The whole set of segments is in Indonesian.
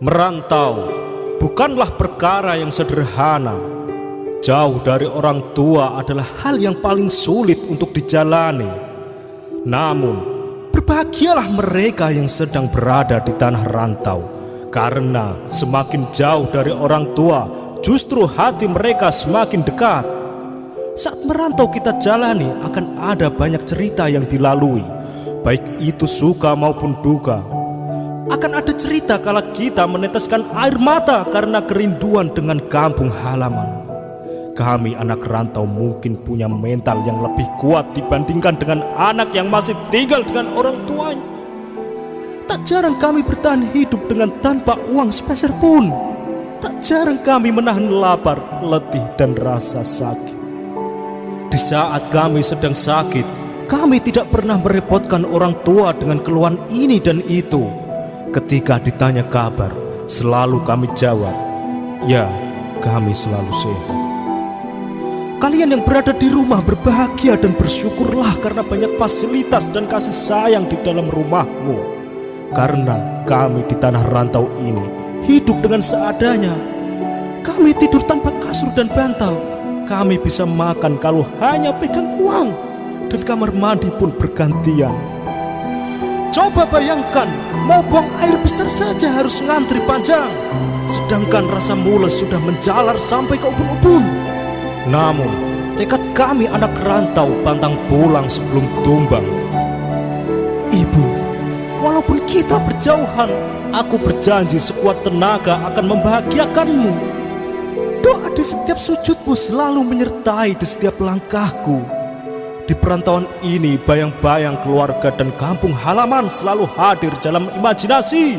Merantau bukanlah perkara yang sederhana. Jauh dari orang tua adalah hal yang paling sulit untuk dijalani. Namun, berbahagialah mereka yang sedang berada di tanah rantau, karena semakin jauh dari orang tua, justru hati mereka semakin dekat. Saat merantau kita jalani akan ada banyak cerita yang dilalui, baik itu suka maupun duka. Akan ada cerita kala kita meneteskan air mata karena kerinduan dengan kampung halaman. Kami anak rantau mungkin punya mental yang lebih kuat dibandingkan dengan anak yang masih tinggal dengan orang tuanya. Tak jarang kami bertahan hidup dengan tanpa uang sepeser pun. Tak jarang kami menahan lapar, letih, dan rasa sakit. Di saat kami sedang sakit, kami tidak pernah merepotkan orang tua dengan keluhan ini dan itu. Ketika ditanya kabar, selalu kami jawab, ya, kami selalu sehat. Kalian yang berada di rumah berbahagia dan bersyukurlah karena banyak fasilitas dan kasih sayang di dalam rumahmu. Karena kami di tanah rantau ini hidup dengan seadanya. Kami tidur tanpa kasur dan bantal. Kami bisa makan kalau hanya pegang uang, dan kamar mandi pun bergantian. Coba bayangkan, mau buang air besar saja harus ngantri panjang, sedangkan rasa mules sudah menjalar sampai ke ubun-ubun. Namun, tekad kami anak rantau pantang pulang sebelum tumbang. Ibu, walaupun kita berjauhan, aku berjanji sekuat tenaga akan membahagiakanmu. Doa di setiap sujudmu selalu menyertai di setiap langkahku. Di perantauan ini, bayang-bayang keluarga dan kampung halaman selalu hadir dalam imajinasi.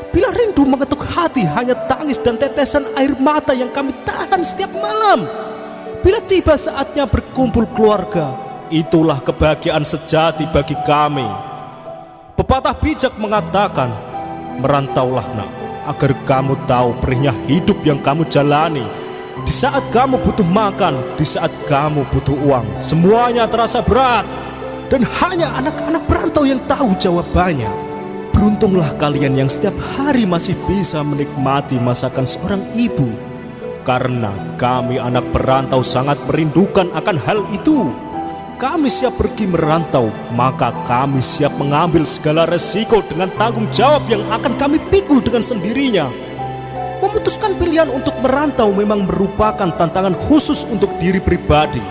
Bila rindu mengetuk hati, hanya tangis dan tetesan air mata yang kami tahan setiap malam. Bila tiba saatnya berkumpul keluarga, itulah kebahagiaan sejati bagi kami. Pepatah bijak mengatakan, merantaulah nak, agar kamu tahu perihnya hidup yang kamu jalani. Di saat kamu butuh makan, di saat kamu butuh uang, semuanya terasa berat. Dan hanya anak-anak perantau yang tahu jawabannya. Beruntunglah kalian yang setiap hari masih bisa menikmati masakan seorang ibu. Karena kami anak perantau sangat merindukan akan hal itu. Kami siap pergi merantau, maka kami siap mengambil segala resiko dengan tanggung jawab yang akan kami pikul dengan sendirinya. Memutuskan pilihan untuk merantau memang merupakan tantangan khusus untuk diri pribadi.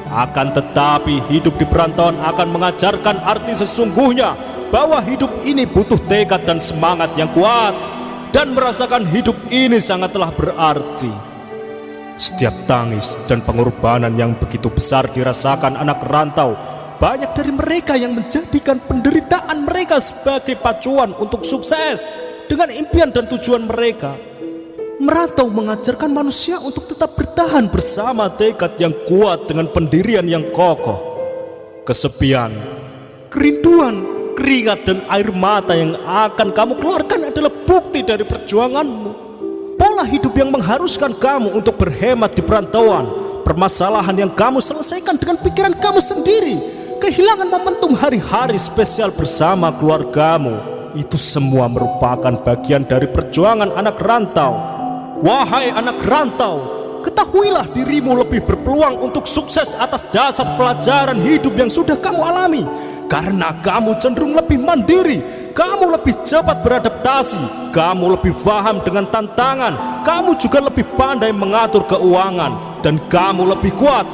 Akan tetapi hidup di perantauan akan mengajarkan arti sesungguhnya bahwa hidup ini butuh tekad dan semangat yang kuat. Dan merasakan hidup ini sangatlah berarti. Setiap tangis dan pengorbanan yang begitu besar dirasakan anak rantau. Banyak dari mereka yang menjadikan penderitaan mereka sebagai pacuan untuk sukses dengan impian dan tujuan mereka. Merantau mengajarkan manusia untuk tetap bertahan bersama tekad yang kuat dengan pendirian yang kokoh. Kesepian, kerinduan, keringat dan air mata yang akan kamu keluarkan adalah bukti dari perjuanganmu. Pola hidup yang mengharuskan kamu untuk berhemat di perantauan, permasalahan yang kamu selesaikan dengan pikiran kamu sendiri, kehilangan momentum hari-hari spesial bersama keluargamu, itu semua merupakan bagian dari perjuangan anak rantau. Wahai anak rantau, ketahuilah dirimu lebih berpeluang untuk sukses atas dasar pelajaran hidup yang sudah kamu alami. Karena kamu cenderung lebih mandiri, kamu lebih cepat beradaptasi, kamu lebih paham dengan tantangan, kamu juga lebih pandai mengatur keuangan, dan kamu lebih kuat.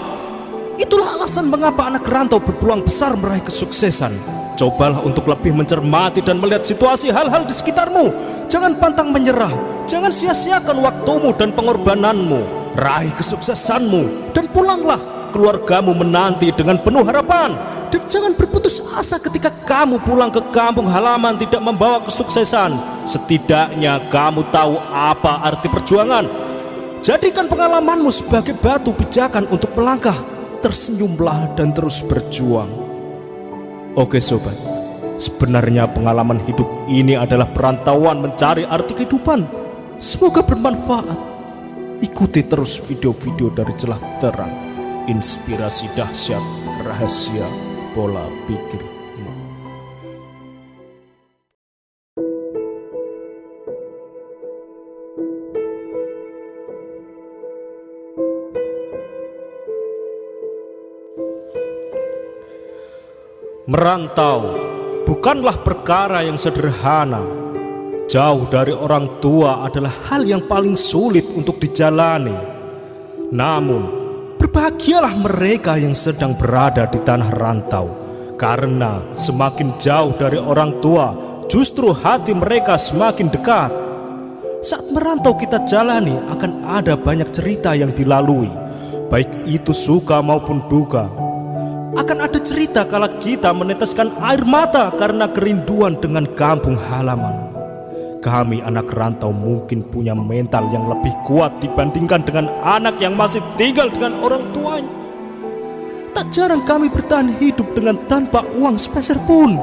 Itulah alasan mengapa anak rantau berpeluang besar meraih kesuksesan. Cobalah untuk lebih mencermati dan melihat situasi hal-hal di sekitarmu. Jangan pantang menyerah, jangan sia-siakan waktumu dan pengorbananmu. Raih kesuksesanmu dan pulanglah, keluargamu menanti dengan penuh harapan. Dan jangan berputus asa ketika kamu pulang ke kampung halaman tidak membawa kesuksesan. Setidaknya kamu tahu apa arti perjuangan. Jadikan pengalamanmu sebagai batu pijakan untuk melangkah. Tersenyumlah dan terus berjuang. Oke sobat, sebenarnya pengalaman hidup ini adalah perantauan mencari arti kehidupan. Semoga bermanfaat. Ikuti terus video-video dari Celah Terang, inspirasi dahsyat, rahasia pola pikir. Merantau bukanlah perkara yang sederhana. Jauh dari orang tua adalah hal yang paling sulit untuk dijalani. Namun, berbahagialah mereka yang sedang berada di tanah rantau, karena semakin jauh dari orang tua, justru hati mereka semakin dekat. Saat merantau kita jalani akan ada banyak cerita yang dilalui, baik itu suka maupun duka. Akan ada cerita kala kita meneteskan air mata karena kerinduan dengan kampung halaman. Kami anak rantau mungkin punya mental yang lebih kuat dibandingkan dengan anak yang masih tinggal dengan orang tuanya. Tak jarang kami bertahan hidup dengan tanpa uang sepeser pun.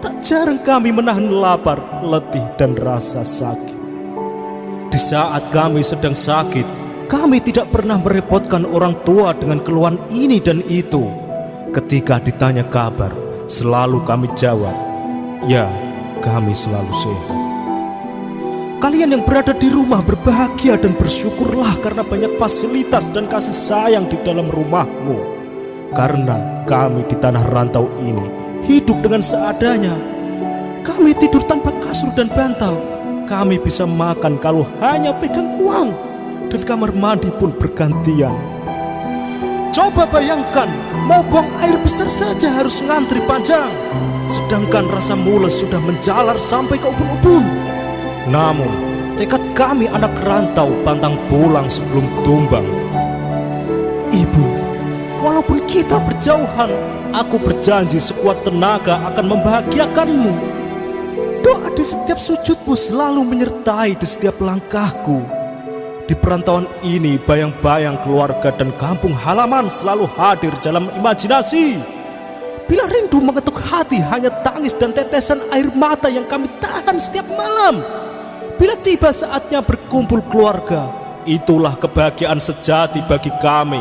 Tak jarang kami menahan lapar, letih, dan rasa sakit. Di saat kami sedang sakit, kami tidak pernah merepotkan orang tua dengan keluhan ini dan itu. Ketika ditanya kabar, selalu kami jawab, "Ya, kami selalu sehat." Kalian yang berada di rumah berbahagia dan bersyukurlah karena banyak fasilitas dan kasih sayang di dalam rumahmu. Karena kami di tanah rantau ini hidup dengan seadanya. Kami tidur tanpa kasur dan bantal. Kami bisa makan kalau hanya pegang uang, dan kamar mandi pun bergantian. Coba bayangkan, mau buang air besar saja harus ngantri panjang, sedangkan rasa mules sudah menjalar sampai ke ubun-ubun. Namun, tekad kami anak rantau pantang pulang sebelum tumbang. Ibu, walaupun kita berjauhan, aku berjanji sekuat tenaga akan membahagiakanmu. Doa di setiap sujudmu selalu menyertai di setiap langkahku. Di perantauan ini, bayang-bayang keluarga dan kampung halaman selalu hadir dalam imajinasi. Bila rindu mengetuk hati, hanya tangis dan tetesan air mata yang kami tahan setiap malam. Bila tiba saatnya berkumpul keluarga, itulah kebahagiaan sejati bagi kami.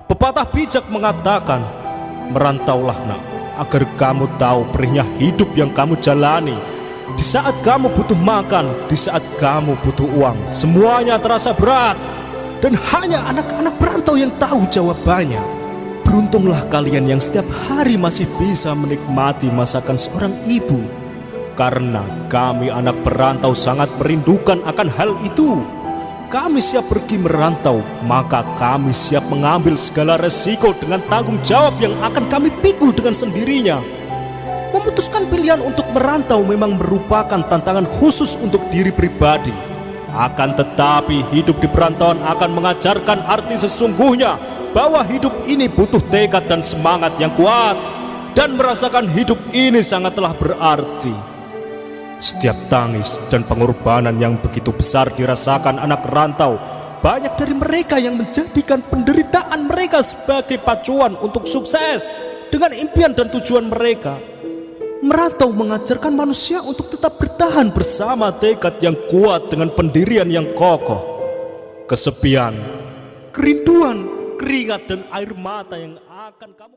Pepatah bijak mengatakan, merantaulah nak, agar kamu tahu perihnya hidup yang kamu jalani. Di saat kamu butuh makan, di saat kamu butuh uang, semuanya terasa berat. Dan hanya anak-anak perantau yang tahu jawabannya. Beruntunglah kalian yang setiap hari masih bisa menikmati masakan seorang ibu. Karena kami anak perantau sangat merindukan akan hal itu. Kami siap pergi merantau, maka kami siap mengambil segala resiko dengan tanggung jawab yang akan kami pikul dengan sendirinya. Memutuskan pilihan untuk merantau memang merupakan tantangan khusus untuk diri pribadi. Akan tetapi hidup di perantauan akan mengajarkan arti sesungguhnya bahwa hidup ini butuh tekad dan semangat yang kuat. Dan merasakan hidup ini sangatlah berarti. Setiap tangis dan pengorbanan yang begitu besar dirasakan anak rantau. Banyak dari mereka yang menjadikan penderitaan mereka sebagai pacuan untuk sukses dengan impian dan tujuan mereka. Merantau mengajarkan manusia untuk tetap bertahan bersama tekad yang kuat dengan pendirian yang kokoh. Kesepian, kerinduan, keringat, dan air mata yang akan kamu